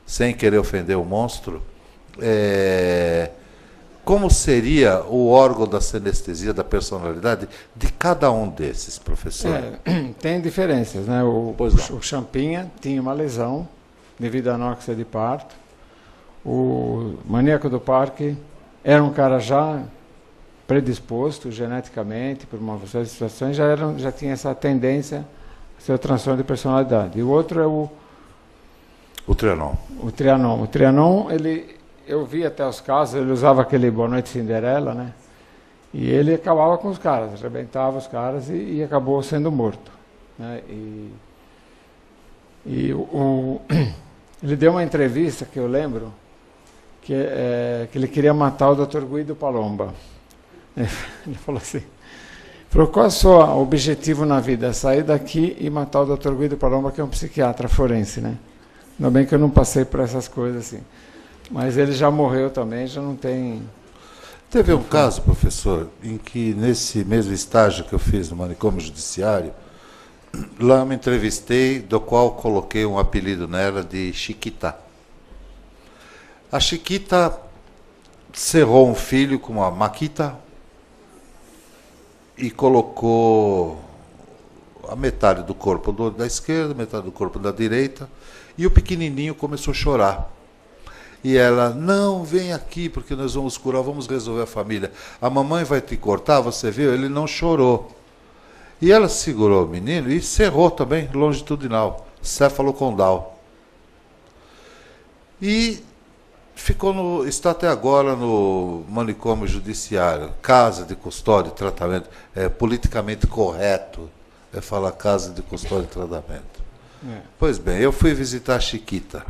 Sem querer ofender o monstro. Como seria o órgão da sinestesia, da personalidade de cada um desses, professor? Tem diferenças, né? O Champinha tinha uma lesão devido à anóxia de parto. O Maníaco do Parque era um cara já predisposto geneticamente, por uma série de situações, já tinha essa tendência a ser o transtorno de personalidade. E o outro é o Trianon. O Trianon. O Trianon, eu vi até os casos, ele usava aquele Boa Noite Cinderela, né? E ele acabava com os caras, arrebentava os caras e acabou sendo morto, né? Ele deu uma entrevista, que eu lembro, que ele queria matar o Dr. Guido Palomba. Ele falou assim, qual é o seu objetivo na vida? Sair daqui e matar o Dr. Guido Palomba, que é um psiquiatra forense, né? Ainda bem que eu não passei por essas coisas assim. Mas ele já morreu também, já não tem... Teve um caso, professor, em que nesse mesmo estágio que eu fiz no manicômio judiciário, lá eu me entrevistei, do qual coloquei um apelido nela de Chiquita. A Chiquita cerrou um filho com uma maquita e colocou a metade do corpo da esquerda, metade do corpo da direita, e o pequenininho começou a chorar. E ela, não, vem aqui, porque nós vamos curar, vamos resolver a família. A mamãe vai te cortar, você viu? Ele não chorou. E ela segurou o menino e cerrou também, longitudinal, céfalo-condal. E está até agora no manicômio judiciário, casa de custódia e tratamento. É politicamente correto falar casa de custódia e tratamento. Pois bem, eu fui visitar a Chiquita.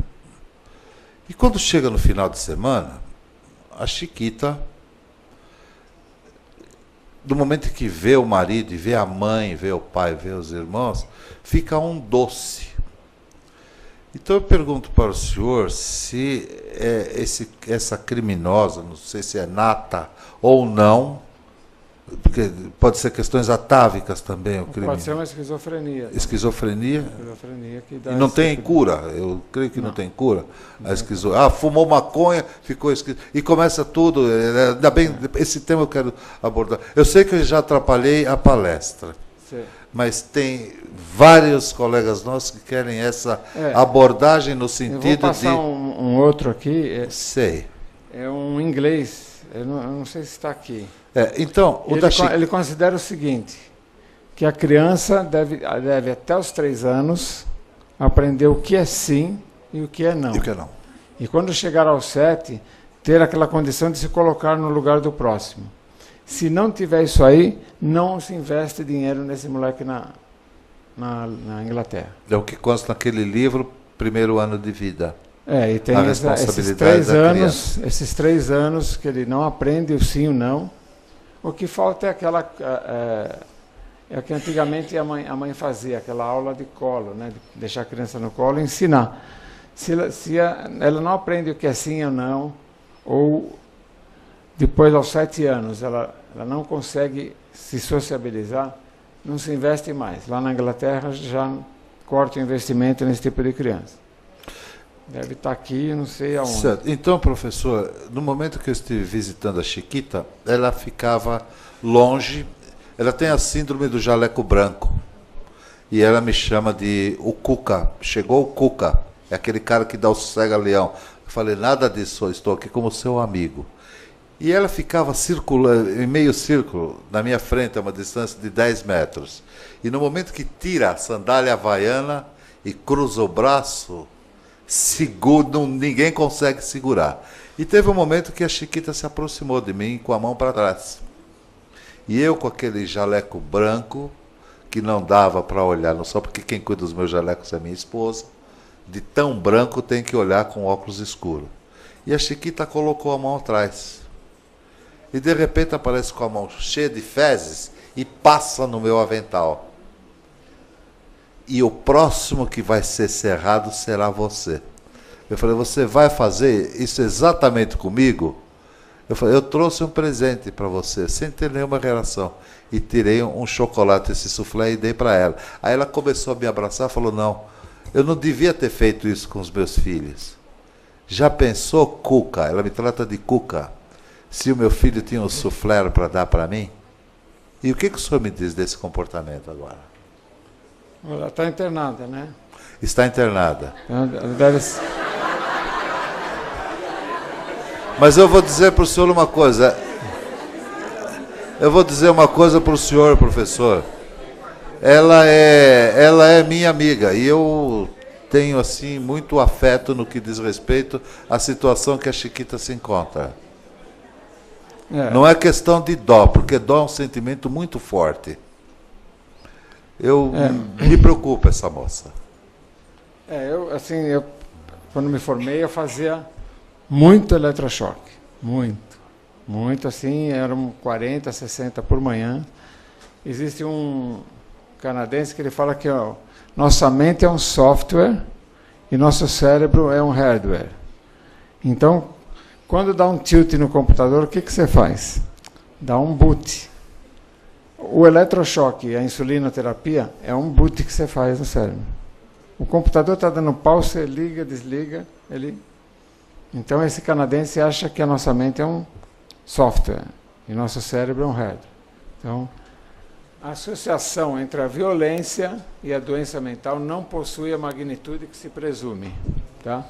E quando chega no final de semana, a Chiquita, do momento que vê o marido, vê a mãe, vê o pai, vê os irmãos, fica um doce. Então eu pergunto para o senhor se essa criminosa, não sei se é nata ou não, porque pode ser questões atávicas também o crime. Pode ser uma esquizofrenia. Esquizofrenia? Esquizofrenia que dá e não tem cura, eu creio que não tem cura. A fumou maconha, ficou esquizofrenia. E começa tudo, ainda bem, esse tema eu quero abordar. Eu sei que eu já atrapalhei a palestra. Sim. Mas tem vários colegas nossos que querem essa abordagem no sentido de... Eu vou passar um outro aqui. Sei. É um inglês, eu não sei se está aqui. Então, ele considera o seguinte, que a criança deve até os 3 anos aprender o que é sim e o que é não. E o que é não. E quando chegar aos 7, ter aquela condição de se colocar no lugar do próximo. Se não tiver isso aí, não se investe dinheiro nesse moleque na Inglaterra. É o que consta naquele livro, Primeiro Ano de Vida. E tem esses 3 anos que ele não aprende o sim e o não. O que falta é aquela... É o que antigamente a mãe fazia, aquela aula de colo, né? De deixar a criança no colo e ensinar. Se ela não aprende o que é sim ou não, ou depois aos 7 anos ela não consegue se sociabilizar, não se investe mais. Lá na Inglaterra já corta o investimento nesse tipo de criança. Deve estar aqui, não sei aonde. Certo. Então, professor, no momento que eu estive visitando a Chiquita, ela ficava longe, ela tem a síndrome do jaleco branco, e ela me chama de o Cuca. Chegou o Cuca, é aquele cara que dá o cega-leão. Eu falei, nada disso, eu estou aqui como seu amigo. E ela ficava circulando, em meio círculo, na minha frente, a uma distância de 10 metros. E no momento que tira a sandália havaiana e cruza o braço, ninguém consegue segurar. E teve um momento que a Chiquita se aproximou de mim com a mão para trás. E eu com aquele jaleco branco, que não dava para olhar, não só porque quem cuida dos meus jalecos é minha esposa, de tão branco tem que olhar com óculos escuros. E a Chiquita colocou a mão atrás. E de repente aparece com a mão cheia de fezes e passa no meu avental. E o próximo que vai ser cerrado será você. Eu falei, você vai fazer isso exatamente comigo? Eu falei, eu trouxe um presente para você, sem ter nenhuma reação. E tirei um chocolate, esse soufflé, e dei para ela. Aí ela começou a me abraçar e falou, não, eu não devia ter feito isso com os meus filhos. Já pensou, Cuca? Ela me trata de Cuca. Se o meu filho tinha um soufflé para dar para mim? E o que o senhor me diz desse comportamento agora? Ela está internada, né? Está internada. Ela deve... Mas eu vou dizer para o senhor uma coisa. Eu vou dizer uma coisa para o senhor, professor. Ela é minha amiga e eu tenho assim muito afeto no que diz respeito à situação que a Chiquita se encontra. Não é questão de dó, porque dó é um sentimento muito forte. Me preocupa essa moça. Eu quando me formei, eu fazia muito eletrochoque. Muito assim, eram 40, 60 por manhã. Existe um canadense que ele fala que nossa mente é um software e nosso cérebro é um hardware. Então, quando dá um tilt no computador, o que você faz? Dá um boot. O eletrochoque e a insulinoterapia é um boot que você faz no cérebro. O computador está dando pau, você liga, desliga, Então, esse canadense acha que a nossa mente é um software e nosso cérebro é um hardware. Então, a associação entre a violência e a doença mental não possui a magnitude que se presume. Tá?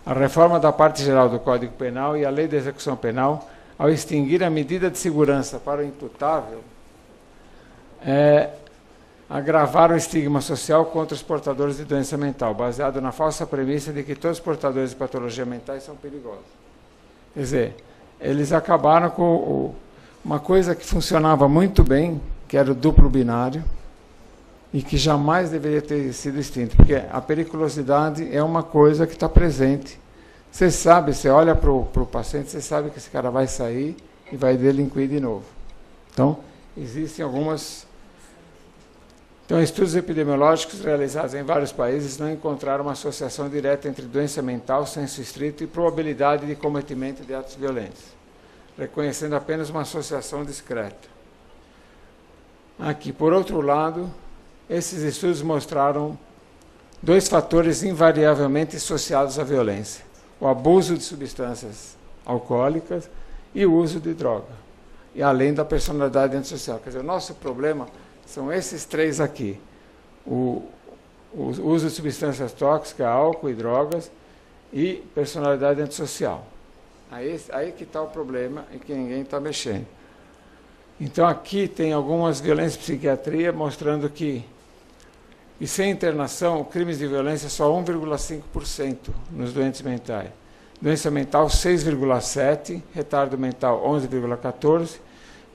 A reforma da parte geral do Código Penal e a Lei de Execução Penal, ao extinguir a medida de segurança para o imputável, agravaram o estigma social contra os portadores de doença mental, baseado na falsa premissa de que todos os portadores de patologias mentais são perigosos. Quer dizer, eles acabaram com uma coisa que funcionava muito bem, que era o duplo binário, e que jamais deveria ter sido extinto, porque a periculosidade é uma coisa que está presente. Você sabe, você olha para o paciente, você sabe que esse cara vai sair e vai delinquir de novo. Então, existem algumas... Então, estudos epidemiológicos realizados em vários países não encontraram uma associação direta entre doença mental, senso estrito e probabilidade de cometimento de atos violentos, reconhecendo apenas uma associação discreta. Aqui, por outro lado, esses estudos mostraram dois fatores invariavelmente associados à violência: o abuso de substâncias alcoólicas e o uso de droga, e além da personalidade antissocial. Quer dizer, o nosso problema são esses três aqui: o uso de substâncias tóxicas, álcool e drogas, e personalidade antissocial. Aí que está o problema e que ninguém está mexendo. Então, aqui tem algumas violências de psiquiatria mostrando que, e sem internação, crimes de violência só 1,5% nos doentes mentais. Doença mental 6,7%, retardo mental 11,14%,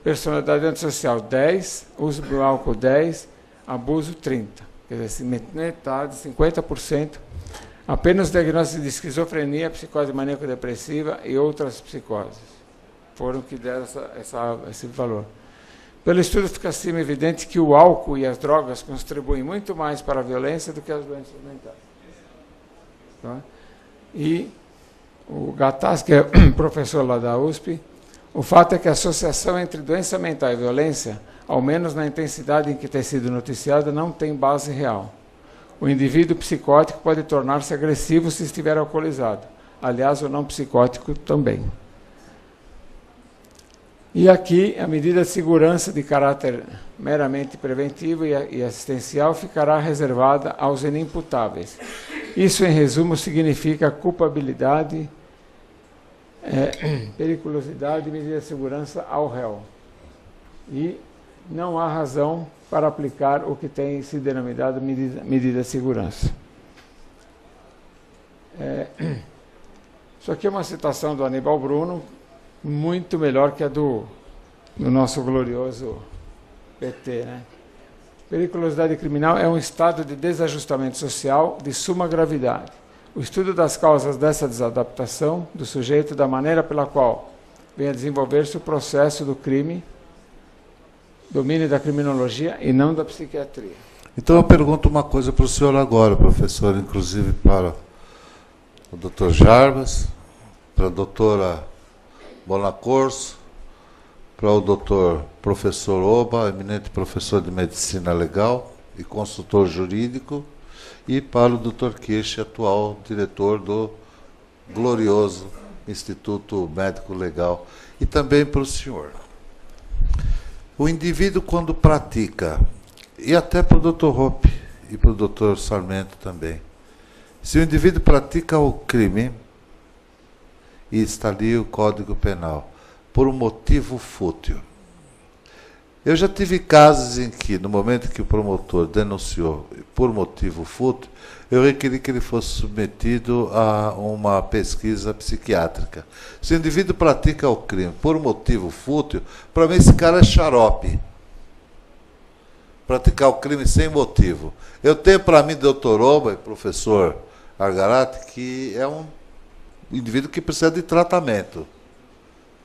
personalidade antissocial 10%, uso do álcool 10%, abuso 30%. Quer dizer, metade, 50%. Apenas diagnóstico de esquizofrenia, psicose maníaco-depressiva e outras psicoses foram que deram esse valor. Pelo estudo fica assim evidente que o álcool e as drogas contribuem muito mais para a violência do que as doenças mentais. Tá? E o Gattas, que é professor lá da USP, o fato é que a associação entre doença mental e violência, ao menos na intensidade em que tem sido noticiada, não tem base real. O indivíduo psicótico pode tornar-se agressivo se estiver alcoolizado. Aliás, o não psicótico também. E aqui, a medida de segurança de caráter meramente preventivo e assistencial ficará reservada aos inimputáveis. Isso, em resumo, significa culpabilidade, periculosidade e medida de segurança ao réu. E não há razão para aplicar o que tem sido denominado medida de segurança. Isso aqui é uma citação do Aníbal Bruno, muito melhor que a do nosso glorioso PT. Né? Periculosidade criminal é um estado de desajustamento social de suma gravidade. O estudo das causas dessa desadaptação do sujeito, da maneira pela qual vem a desenvolver-se o processo do crime, domínio da criminologia e não da psiquiatria. Então eu pergunto uma coisa para o senhor agora, professor, inclusive para o Dr. Jarbas, para a doutora Bonacorso, para o doutor professor Oba, eminente professor de medicina legal e consultor jurídico, e para o doutor Kirsch, atual diretor do glorioso Instituto Médico Legal, e também para o senhor. O indivíduo, quando pratica, e até para o doutor Hoppe e para o doutor Sarmento também, se o indivíduo pratica o crime, e está ali o Código Penal, por um motivo fútil. Eu já tive casos em que, no momento que o promotor denunciou por motivo fútil, eu requeri que ele fosse submetido a uma pesquisa psiquiátrica. Se o indivíduo pratica o crime por motivo fútil, para mim esse cara é xarope. Praticar o crime sem motivo. Eu tenho para mim, doutor Oba e professor Argarati, que é um indivíduo que precisa de tratamento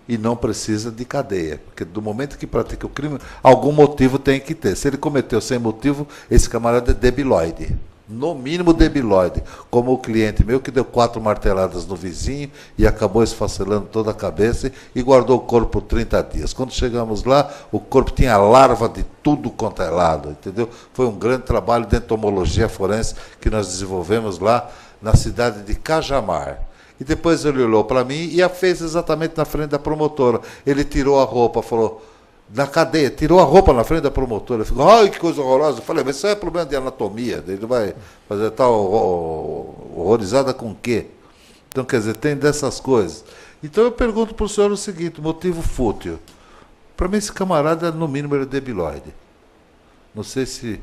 e não precisa de cadeia, porque do momento que pratica o crime, algum motivo tem que ter. Se ele cometeu sem motivo, esse camarada é debilóide, no mínimo debilóide, como o cliente meu que deu 4 marteladas no vizinho e acabou esfacelando toda a cabeça e guardou o corpo por 30 dias. Quando chegamos lá, o corpo tinha larva de tudo quanto é lado, entendeu? Foi um grande trabalho de entomologia forense que nós desenvolvemos lá na cidade de Cajamar. E depois ele olhou para mim e a fez exatamente na frente da promotora. Ele tirou a roupa, falou, na cadeia, tirou a roupa na frente da promotora. Ficou, ai, que coisa horrorosa. Eu falei, mas isso é problema de anatomia. Ele vai fazer tal horrorizada com o quê? Então, quer dizer, tem dessas coisas. Então eu pergunto para o senhor o seguinte, motivo fútil. Para mim esse camarada, no mínimo, ele é debilóide. Não sei se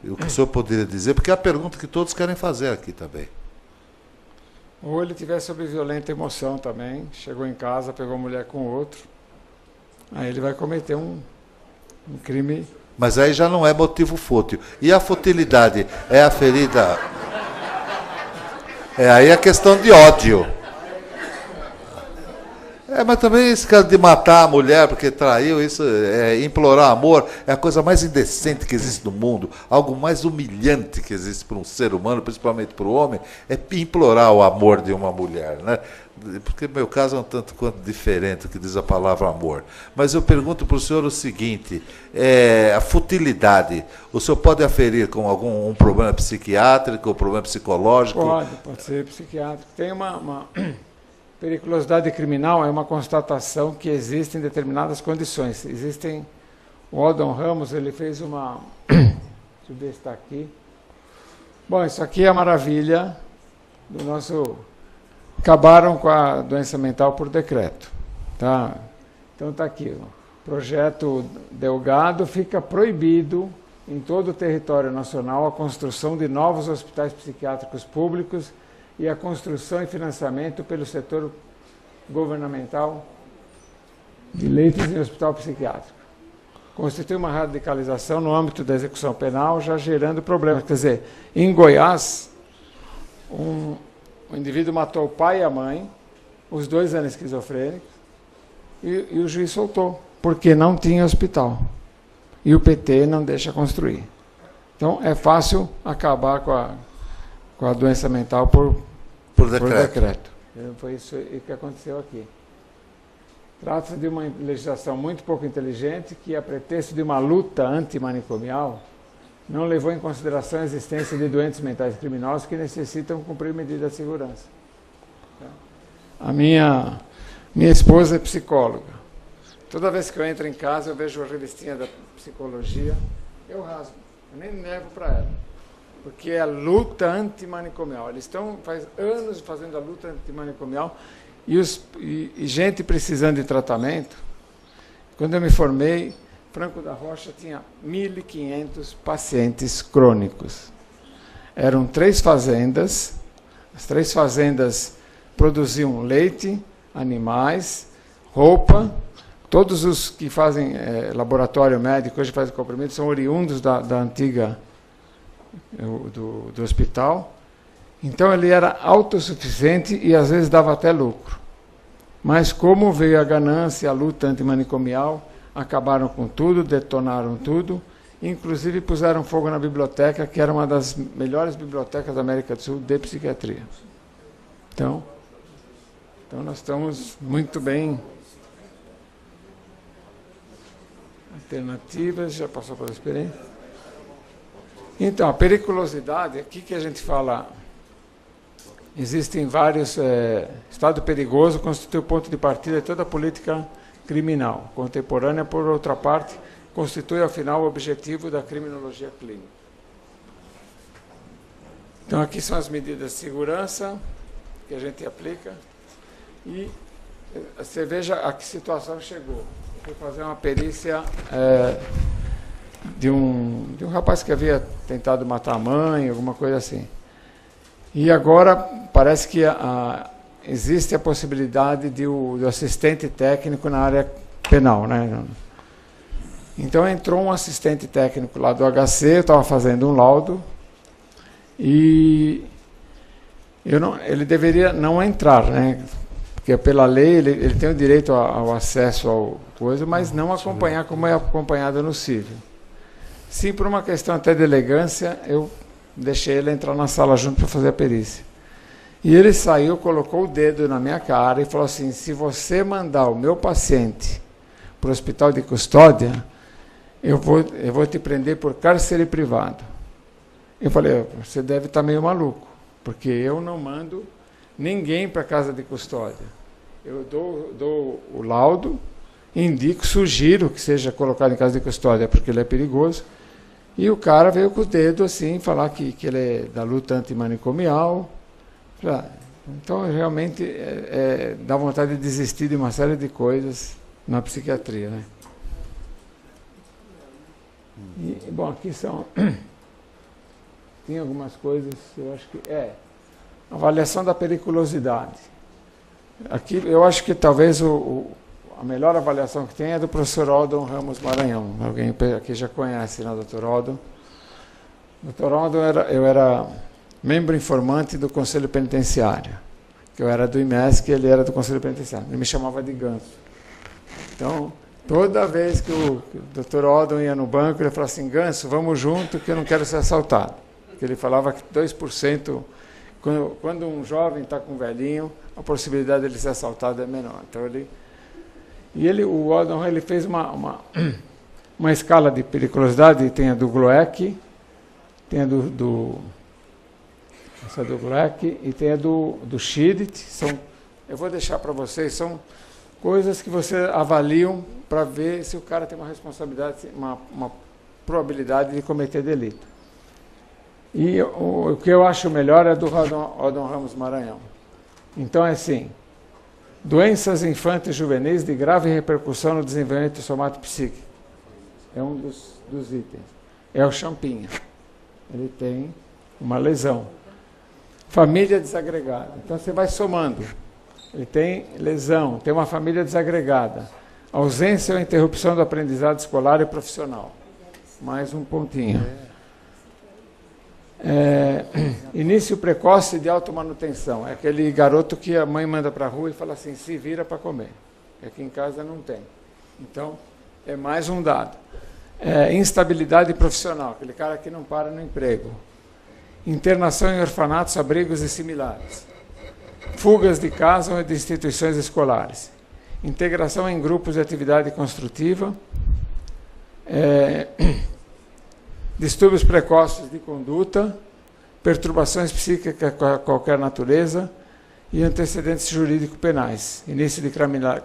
o que o senhor poderia dizer, porque é a pergunta que todos querem fazer aqui também. Ou ele tiver sob violenta emoção também, chegou em casa, pegou a mulher com outro, aí ele vai cometer um crime. Mas aí já não é motivo fútil. E a futilidade é a ferida... É aí a questão de ódio. Mas também esse caso de matar a mulher porque traiu, isso é implorar amor, é a coisa mais indecente que existe no mundo, algo mais humilhante que existe para um ser humano, principalmente para o homem, é implorar o amor de uma mulher, né? Porque no meu caso é um tanto quanto diferente o que diz a palavra amor. Mas eu pergunto para o senhor o seguinte, a futilidade, o senhor pode aferir com algum problema psiquiátrico, ou problema psicológico? Pode ser psiquiátrico. Tem uma periculosidade criminal é uma constatação que existe em determinadas condições. O Odon Ramos, ele fez uma... Deixa eu ver se está aqui. Bom, isso aqui é a maravilha do nosso... Acabaram com a doença mental por decreto. Tá? Então está aqui. O projeto Delgado fica proibido em todo o território nacional a construção de novos hospitais psiquiátricos públicos e a construção e financiamento pelo setor governamental de leitos em hospital psiquiátrico. Constitui uma radicalização no âmbito da execução penal, já gerando problemas. Quer dizer, em Goiás, um indivíduo matou o pai e a mãe, os 2 eram esquizofrênicos, e o juiz soltou, porque não tinha hospital. E o PT não deixa construir. Então, é fácil acabar com a doença mental por decreto. Foi isso que aconteceu aqui. Trata-se de uma legislação muito pouco inteligente que, a pretexto de uma luta antimanicomial, não levou em consideração a existência de doentes mentais criminosos que necessitam cumprir medidas de segurança. A minha esposa é psicóloga. Toda vez que eu entro em casa, eu vejo a revistinha da psicologia, eu rasgo, eu nem levo para ela. Porque é a luta antimanicomial. Eles estão faz anos fazendo a luta antimanicomial e gente precisando de tratamento. Quando eu me formei, Franco da Rocha tinha 1.500 pacientes crônicos. Eram 3 fazendas, as 3 fazendas produziam leite, animais, roupa. Todos os que fazem laboratório médico, hoje fazem comprimido, são oriundos da antiga... Do hospital. Então ele era autossuficiente e às vezes dava até lucro. Mas como veio a ganância, a luta antimanicomial, acabaram com tudo, detonaram tudo, inclusive puseram fogo na biblioteca, que era uma das melhores bibliotecas da América do Sul de psiquiatria. Então nós estamos muito bem Alternativas, já passou pela experiência. Então, a periculosidade, aqui que a gente fala, existem vários, estado perigoso constitui o ponto de partida de toda a política criminal contemporânea, por outra parte, constitui, afinal, o objetivo da criminologia clínica. Então, aqui são as medidas de segurança que a gente aplica e você veja a que situação chegou. Fui fazer uma perícia de um rapaz que havia tentado matar a mãe, alguma coisa assim. E agora parece que existe a possibilidade do assistente técnico na área penal, né? Então entrou um assistente técnico lá do HC, eu estava fazendo um laudo, e ele deveria não entrar, né? Porque pela lei ele tem o direito ao acesso ao coisa, mas não acompanhar como é acompanhado no civil. Sim, por uma questão até de elegância, eu deixei ele entrar na sala junto para fazer a perícia. E ele saiu, colocou o dedo na minha cara e falou assim: se você mandar o meu paciente para o hospital de custódia, eu vou te prender por cárcere privado. Eu falei: você deve estar meio maluco, porque eu não mando ninguém para casa de custódia. Eu dou o laudo, indico, sugiro que seja colocado em casa de custódia, porque ele é perigoso. E o cara veio com o dedo assim, falar que ele é da luta antimanicomial. Então, realmente, dá vontade de desistir de uma série de coisas na psiquiatria, né? E, bom, aqui são... Tem algumas coisas, eu acho que... avaliação da periculosidade. Aqui, eu acho que talvez a melhor avaliação que tem é do professor Odon Ramos Maranhão. Alguém aqui já conhece, né, Dr. Odon? Dr. Odon, eu era membro informante do Conselho Penitenciário, que eu era do IMESC e ele era do Conselho Penitenciário. Ele me chamava de Ganso. Então, toda vez que o Dr. Odon ia no banco, ele falava assim: Ganso, vamos junto que eu não quero ser assaltado. Porque ele falava que 2%, quando um jovem está com um velhinho, a possibilidade de ele ser assaltado é menor. Então, o Odon, ele fez uma escala de periculosidade, tem a do Gloeck, tem a essa do Gloeck e tem a do Schmidt. Eu vou deixar para vocês, são coisas que você avaliam para ver se o cara tem uma responsabilidade, uma probabilidade de cometer delito. E o que eu acho melhor é do Odon Ramos Maranhão. Então é assim: doenças infantis e juvenis de grave repercussão no desenvolvimento somatopsíquico. É um dos itens. É o Champinha. Ele tem uma lesão. Família desagregada. Então você vai somando. Ele tem lesão, tem uma família desagregada. Ausência ou interrupção do aprendizado escolar e profissional. Mais um pontinho. Início precoce de automanutenção. É aquele garoto que a mãe manda para a rua e fala assim: se vira para comer. Aqui em casa não tem. Então, é mais um dado. Instabilidade profissional, aquele cara que não para no emprego. Internação em orfanatos, abrigos e similares. Fugas de casa ou de instituições escolares. Integração em grupos de atividade construtiva. Distúrbios precoces de conduta, perturbações psíquicas de qualquer natureza e antecedentes jurídicos penais. Início de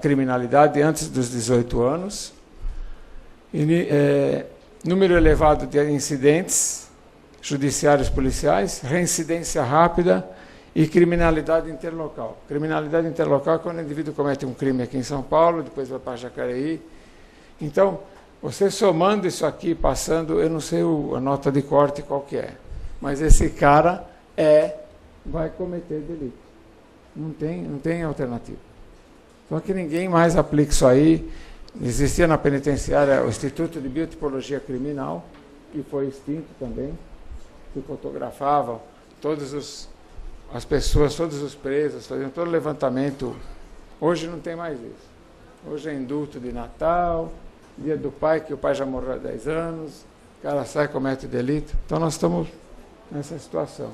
criminalidade antes dos 18 anos. Número elevado de incidentes judiciários policiais, reincidência rápida e criminalidade interlocal. Criminalidade interlocal é quando o indivíduo comete um crime aqui em São Paulo, depois vai para Jacareí. Então, você somando isso aqui, passando, eu não sei a nota de corte qual que é, mas esse cara vai cometer delito. Não tem alternativa. Só que ninguém mais aplica isso aí. Existia na penitenciária o Instituto de Biotipologia Criminal, que foi extinto também, que fotografava as pessoas, todos os presos, faziam todo o levantamento. Hoje não tem mais isso. Hoje é indulto de Natal, dia do pai, que o pai já morreu há 10 anos, o cara sai e comete delito. Então nós estamos nessa situação.